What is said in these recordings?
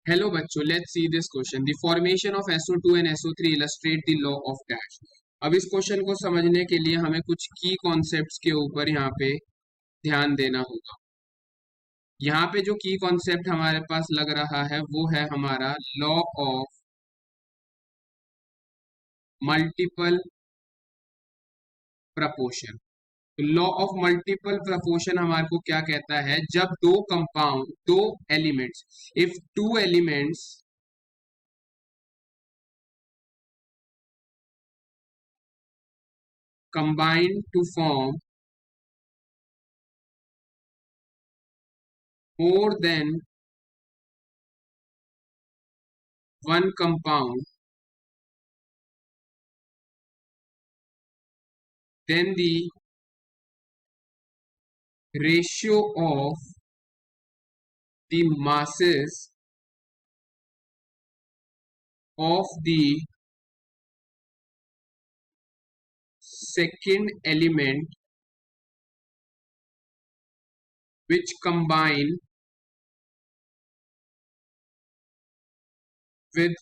Hello बच्चों, let's see this question. The formation of SO2 and SO3 illustrate the law of dash. अब इस question को समझने के लिए हमें कुछ की कॉन्सेप्ट्स के ऊपर यहाँ पे ध्यान देना होगा। यहाँ पे जो की कॉन्सेप्ट हमारे पास लग रहा है वो है हमारा law of multiple proportion. Law of multiple proportion हमारे को क्या कहता है? जब दो elements, if two elements combine to form more than one compound, then the ratio of the masses of the second element which combine with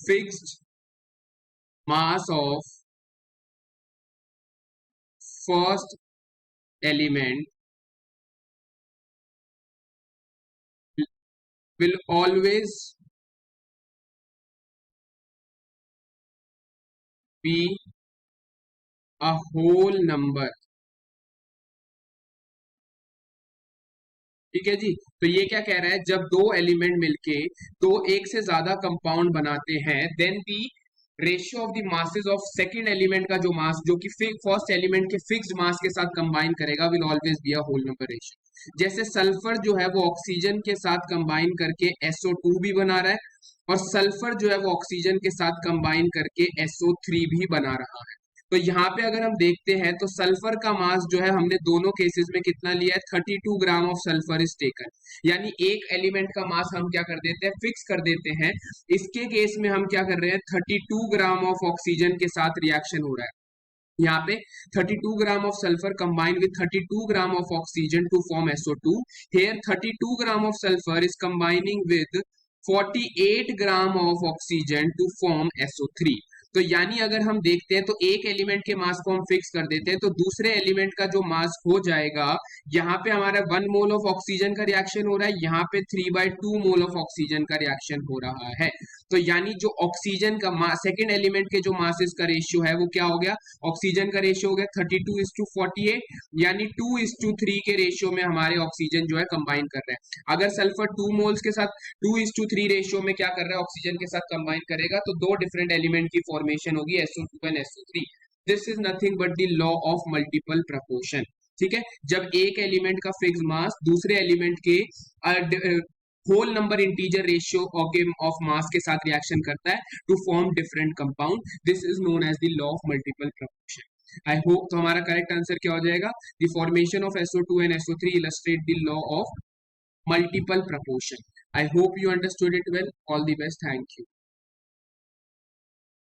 fixed mass of first element will always be a whole number। ठीक है जी। तो ये क्या कह रहा है? जब दो एलिमेंट मिलके तो एक से ज्यादा कंपाउंड बनाते हैं, then the ratio of the masses of second element का जो मास, जो कि फर्स्ट एलिमेंट के फिक्स्ड मास के साथ कंबाइन करेगा, will always be a whole number ratio. जैसे सल्फर जो है वो ऑक्सीजन के साथ कंबाइन करके SO2 भी बना रहा है, और सल्फर जो है वो ऑक्सीजन के साथ कंबाइन करके SO3 भी बना रहा है। तो यहाँ पे अगर हम देखते हैं तो सल्फर का मास जो है हमने दोनों केसेस में कितना लिया है? 32 gram of sulphur is taken. यानी एक एलिमेंट का मास हम क्या कर देते हैं? फिक्स कर देते हैं। इसके केस में हम क्या कर रहे हैं? 32 ग्राम ऑफ ऑक्सीजन के साथ रिएक्शन हो रहा है। यहाँ पे 32 gram of sulphur combined with 32 gram of oxygen to form SO2। Here 32 gram of sulphur is combining with 48 gram of oxygen to form SO3। तो यानी अगर हम देखते हैं तो एक एलिमेंट के मास को हम फिक्स कर देते हैं, तो दूसरे एलिमेंट का जो मास हो जाएगा, यहाँ पे हमारा 1 मोल ऑफ ऑक्सीजन का रिएक्शन हो रहा है, यहाँ पे 3/2 मोल ऑफ ऑक्सीजन का रिएक्शन हो रहा है। तो यानी जो ऑक्सीजन का मास, सेकेंड एलिमेंट के जो मासेस का रेशियो है वो क्या हो गया? ऑक्सीजन का रेशियो हो गया 32:48, यानी 2:3 के रेशियो में हमारे ऑक्सीजन जो है कंबाइन कर रहे हैं। अगर सल्फर 2 मोल्स के साथ 2:3 रेशियो में क्या कर रहा है? ऑक्सीजन के साथ कंबाइन करेगा, तो दो डिफरेंट एलिमेंट की फॉर्मेशन होगी SO2 and SO3। This is nothing but the law of multiple proportion. ठीक है। जब एक एलिमेंट का फिक्स मास दूसरे एलिमेंट के whole number integer ratio of mass के साथ रिएक्शन करता है to form different compound, this is known as the law of multiple proportion. I hope. तो हमारा करेक्ट आंसर क्या हो जाएगा? The formation of SO2 and SO3 illustrate the law of multiple proportion। I hope you understood it well. All the best. Thank you.